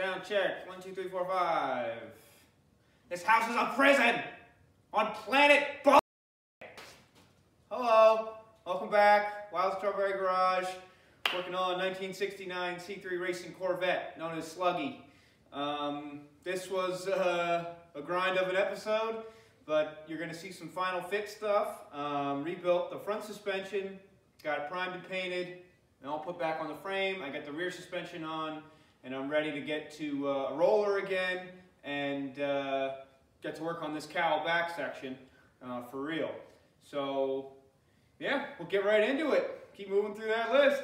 Sound check. 1, 2, 3, 4, 5. This house is a prison on planet Bulkhead. Hello. Welcome back. Wild Strawberry Garage. Working on 1969 C3 racing Corvette known as SLUGGIE. This was a grind of an episode, but you're going to see some final fit stuff. Rebuilt the front suspension, got it primed and painted, and all put back on the frame. I got the rear suspension on, and I'm ready to get to a roller again and get to work on this cowl back section for real. So yeah, we'll get right into it. Keep moving through that list.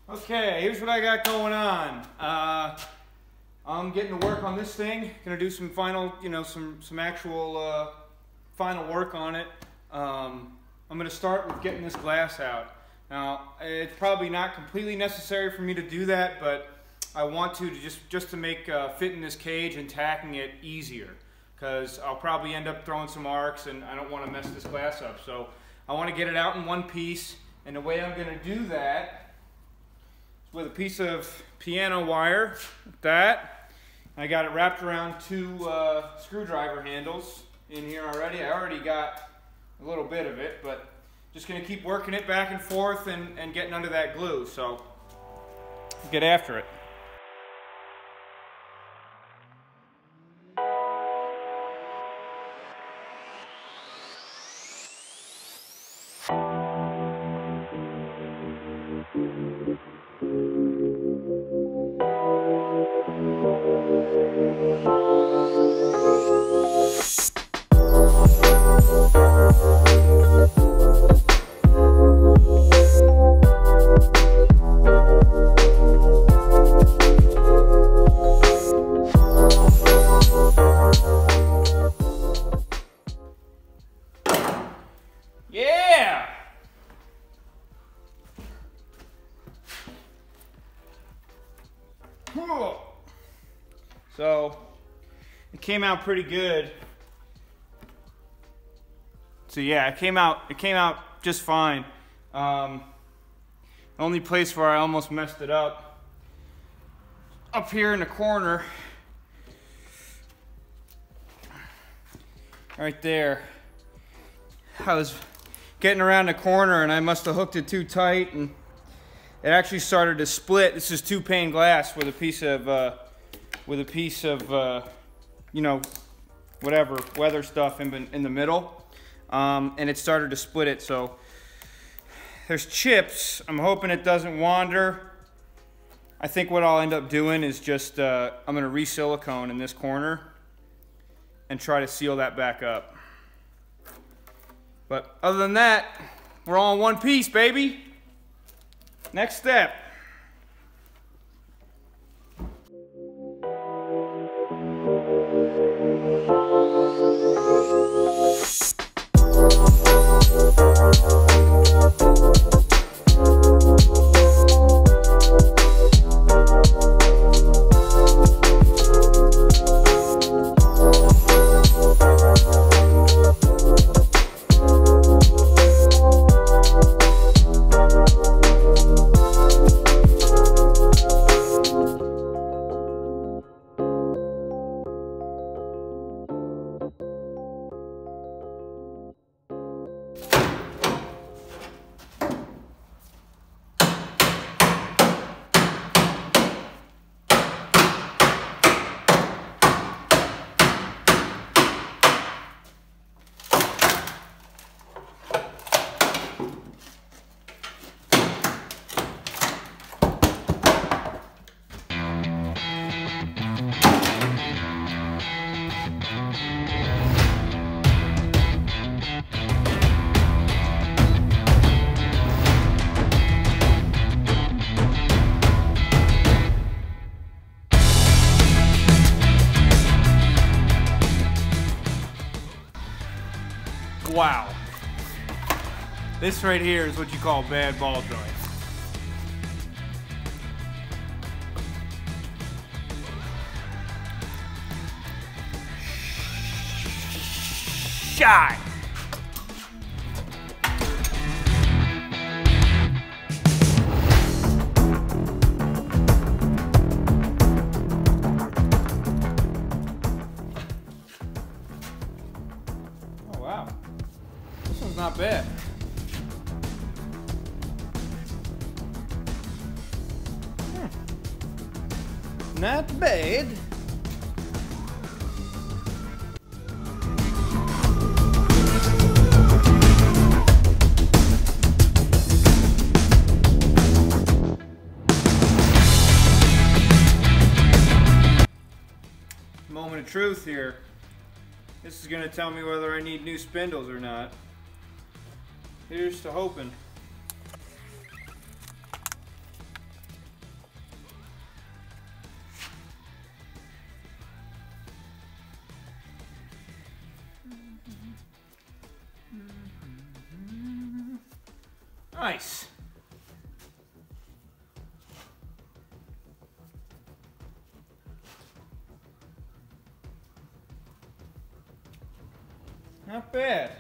Okay, here's what I got going on. I'm getting to work on this thing. Gonna do some final, some actual final work on it. I'm gonna start with getting this glass out. Now, it's probably not completely necessary for me to do that, but I want to just to make fitting this cage and tacking it easier, because I'll probably end up throwing some arcs, and I don't want to mess this glass up. So I want to get it out in one piece, and the way I'm gonna do that with a piece of piano wire, like that. I got it wrapped around 2 screwdriver handles in here already. I already got a little bit of it, but just gonna keep working it back and forth and getting under that glue. So get after it. Yeah! Cool. So it came out pretty good. So yeah, it came out just fine. The only place where I almost messed it up here in the corner, right there. I was getting around the corner and I must have hooked it too tight, and it actually started to split. This is 2-pane glass with a piece of whatever weather stuff in the middle, and it started to split it. So there's chips. I'm hoping it doesn't wander. I think what I'll end up doing is just I'm gonna re-silicone in this corner and try to seal that back up. But other than that, we're all in one piece, baby. Next step. Wow. This right here is what you call bad ball joint. shine. Oh wow, this one's not bad. Not bad. Moment of truth here. This is going to tell me whether I need new spindles or not. Here's to hoping. Nice. Not bad.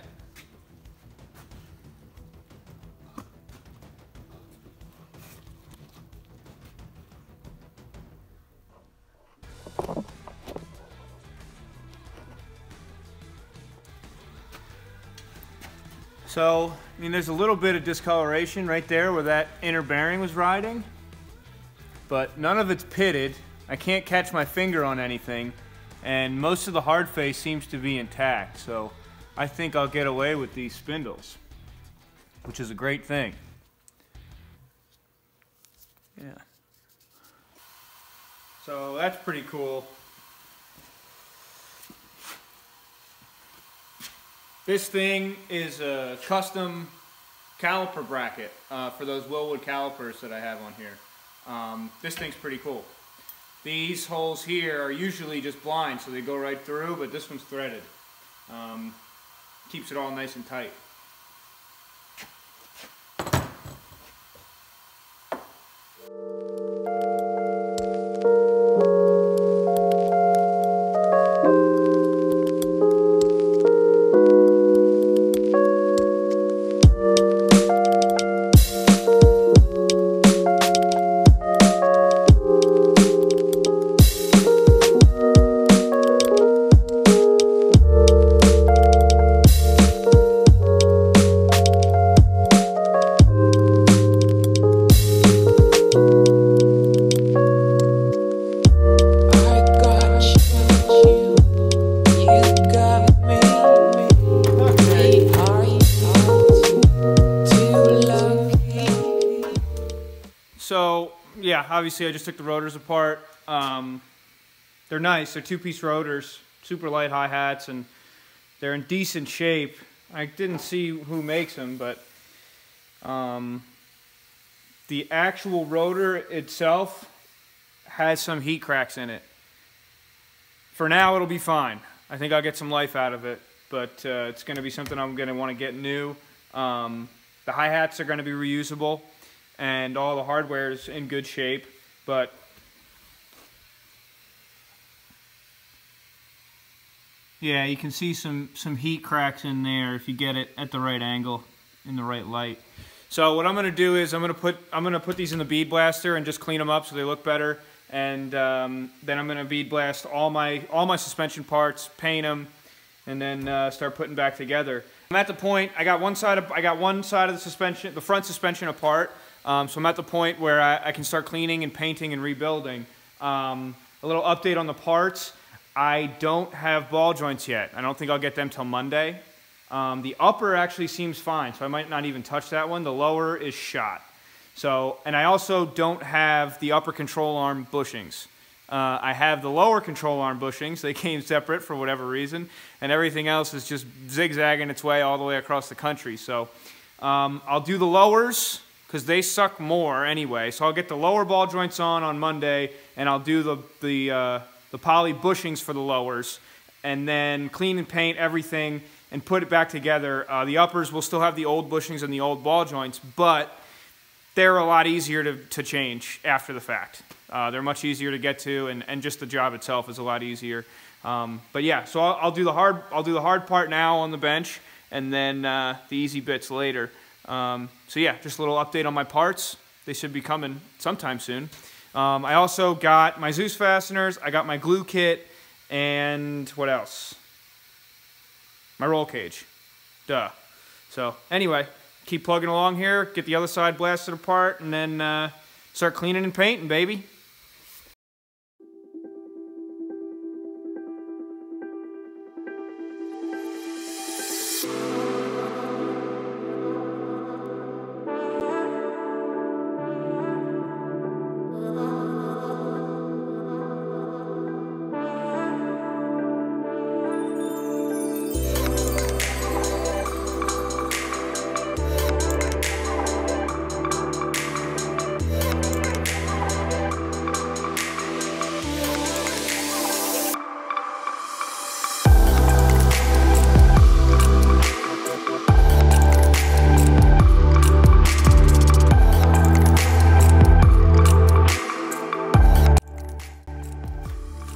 So, I mean, there's a little bit of discoloration right there where that inner bearing was riding, but none of it's pitted. I can't catch my finger on anything, and most of the hard face seems to be intact, so I think I'll get away with these spindles, which is a great thing. Yeah. So that's pretty cool. This thing is a custom caliper bracket for those Wilwood calipers that I have on here. This thing's pretty cool. These holes here are usually just blind, so they go right through, but this one's threaded. Keeps it all nice and tight. So yeah, obviously I just took the rotors apart. They're nice, they're two-piece rotors, super light hi-hats, and they're in decent shape. I didn't see who makes them, but the actual rotor itself has some heat cracks in it. For now it'll be fine. I think I'll get some life out of it, but it's going to be something I'm going to want to get new. The hi-hats are going to be reusable, and all the hardware is in good shape, but yeah, you can see some heat cracks in there if you get it at the right angle, in the right light. So what I'm going to do is I'm going to put these in the bead blaster and just clean them up so they look better, and then I'm going to bead blast all my suspension parts, paint them, and then start putting back together. I'm at the point I got one side of the suspension, the front suspension apart. So I'm at the point where I can start cleaning and painting and rebuilding. A little update on the parts. I don't have ball joints yet. I don't think I'll get them till Monday. The upper actually seems fine, so I might not even touch that one. The lower is shot. So, and I also don't have the upper control arm bushings. I have the lower control arm bushings. They came separate for whatever reason, and everything else is just zigzagging its way all the way across the country. So I'll do the lowers, because they suck more anyway. So I'll get the lower ball joints on Monday, and I'll do the poly bushings for the lowers, and then clean and paint everything and put it back together. The uppers will still have the old bushings and the old ball joints, but they're a lot easier to change after the fact. They're much easier to get to, and just the job itself is a lot easier. But yeah, so I'll do the hard part now on the bench, and then the easy bits later. So yeah, just a little update on my parts. They should be coming sometime soon. I also got my Zeus fasteners, I got my glue kit, and what else? My roll cage. Duh. So anyway, keep plugging along here, get the other side blasted apart, and then start cleaning and painting, baby.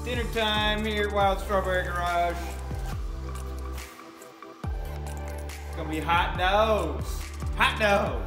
Dinner time here at Wild Strawberry Garage. It's gonna be hot dogs. Hot dogs.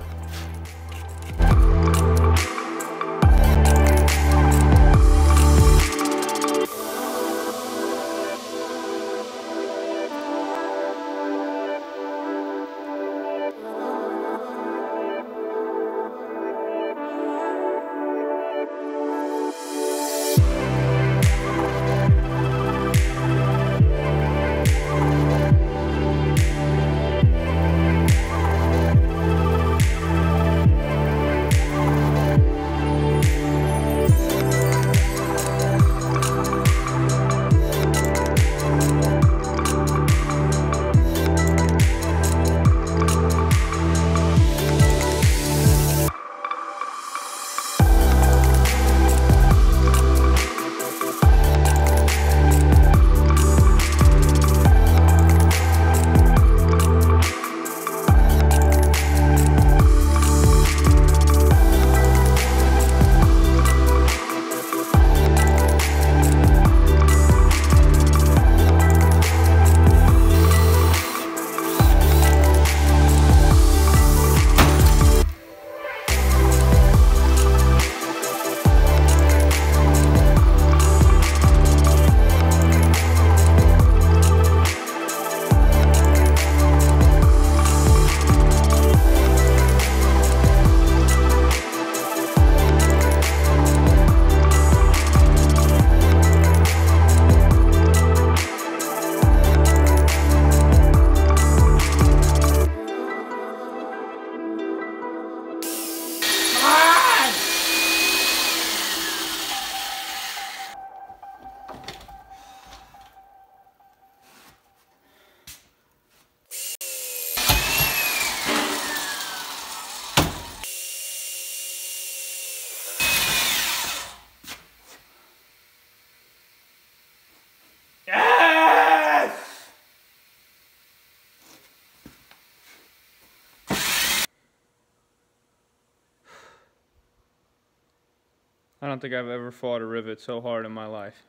I don't think I've ever fought a rivet so hard in my life.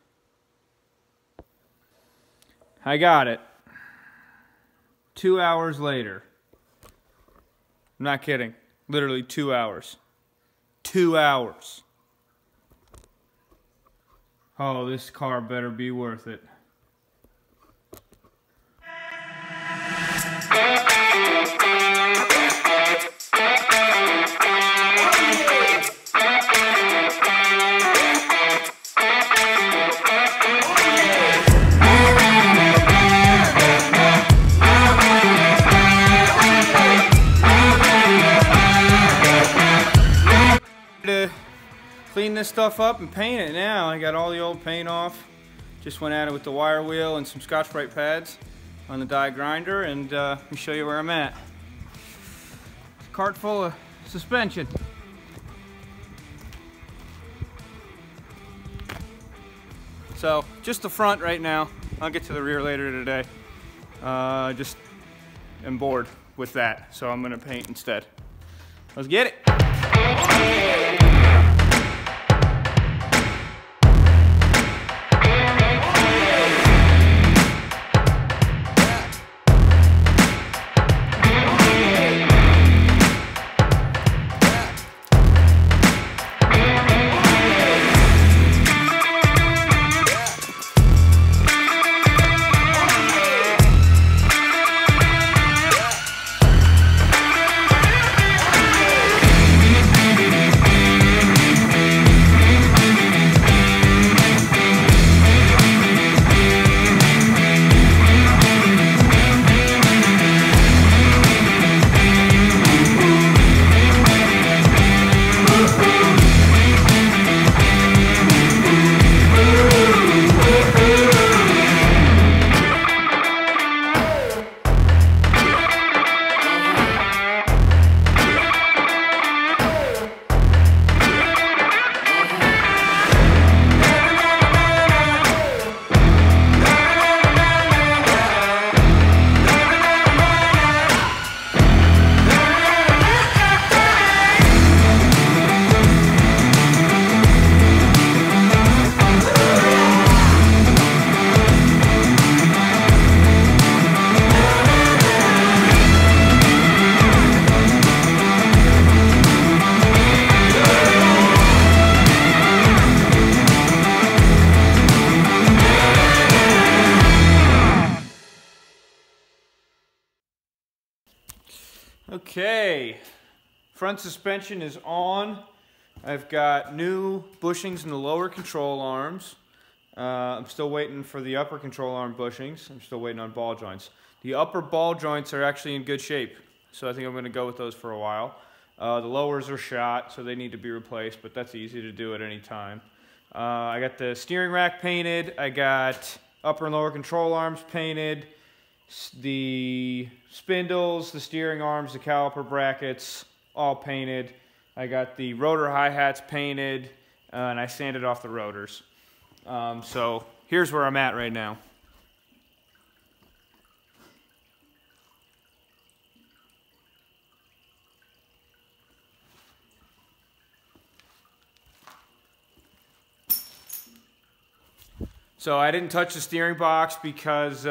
I got it. 2 hours later. I'm not kidding. Literally 2 hours. 2 hours. Oh, this car better be worth it. Clean this stuff up and paint it now. I got all the old paint off. Just went at it with the wire wheel and some Scotch-Brite pads on the die grinder, and let me show you where I'm at. It's a cart full of suspension. So just the front right now. I'll get to the rear later today. Just am bored with that, so I'm gonna paint instead. Let's get it. Okay, front suspension is on. I've got new bushings in the lower control arms. I'm still waiting for the upper control arm bushings. I'm still waiting on ball joints. The upper ball joints are actually in good shape, so I think I'm going to go with those for a while. The lowers are shot, so they need to be replaced, but that's easy to do at any time. I got the steering rack painted. I got upper and lower control arms painted. The spindles, the steering arms, the caliper brackets, all painted. I got the rotor hi-hats painted, and I sanded off the rotors. So here's where I'm at right now. So I didn't touch the steering box because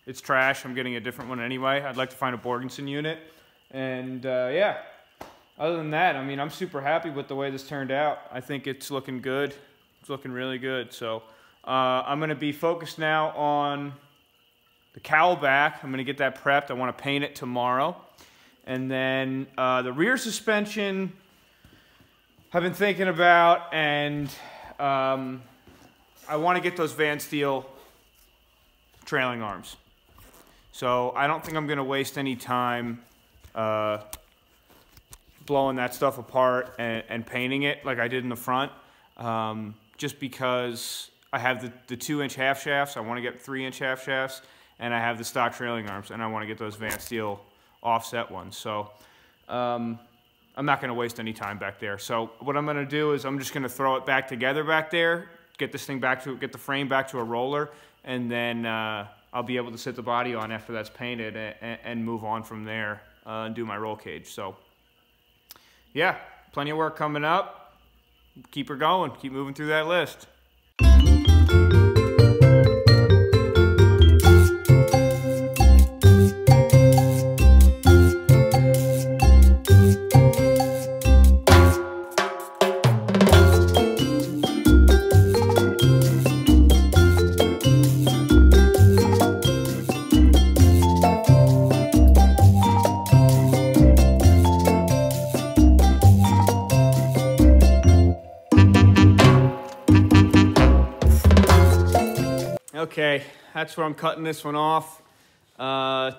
it's trash. I'm getting a different one anyway. I'd like to find a Borgenson unit. And yeah, other than that, I mean, I'm super happy with the way this turned out. I think it's looking good. It's looking really good. So I'm going to be focused now on the cowl back. I'm going to get that prepped. I want to paint it tomorrow. And then the rear suspension I've been thinking about, and I want to get those Van Steel trailing arms. So I don't think I'm going to waste any time blowing that stuff apart and painting it like I did in the front. Just because I have the 2-inch half shafts, I want to get 3-inch half shafts, and I have the stock trailing arms, and I want to get those Van Steel offset ones. So I'm not going to waste any time back there. So what I'm going to do is I'm just going to throw it back together back there, get this thing back to, get the frame back to a roller, and then I'll be able to sit the body on after that's painted and move on from there and do my roll cage. So yeah, plenty of work coming up. Keep her going, keep moving through that list. Okay, that's where I'm cutting this one off.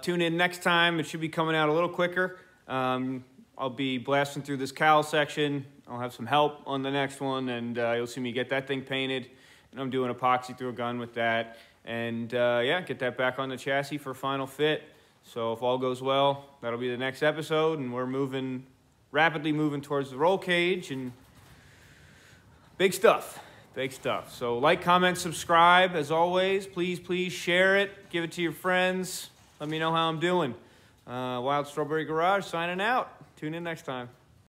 Tune in next time. It should be coming out a little quicker. I'll be blasting through this cowl section. I'll have some help on the next one, and you'll see me get that thing painted. And I'm doing epoxy through a gun with that. And yeah, get that back on the chassis for final fit. So if all goes well, that'll be the next episode, and we're rapidly moving towards the roll cage, and big stuff. Big stuff. So like, comment, subscribe. As always, please share it. Give it to your friends. Let me know how I'm doing. Wild Strawberry Garage signing out. Tune in next time.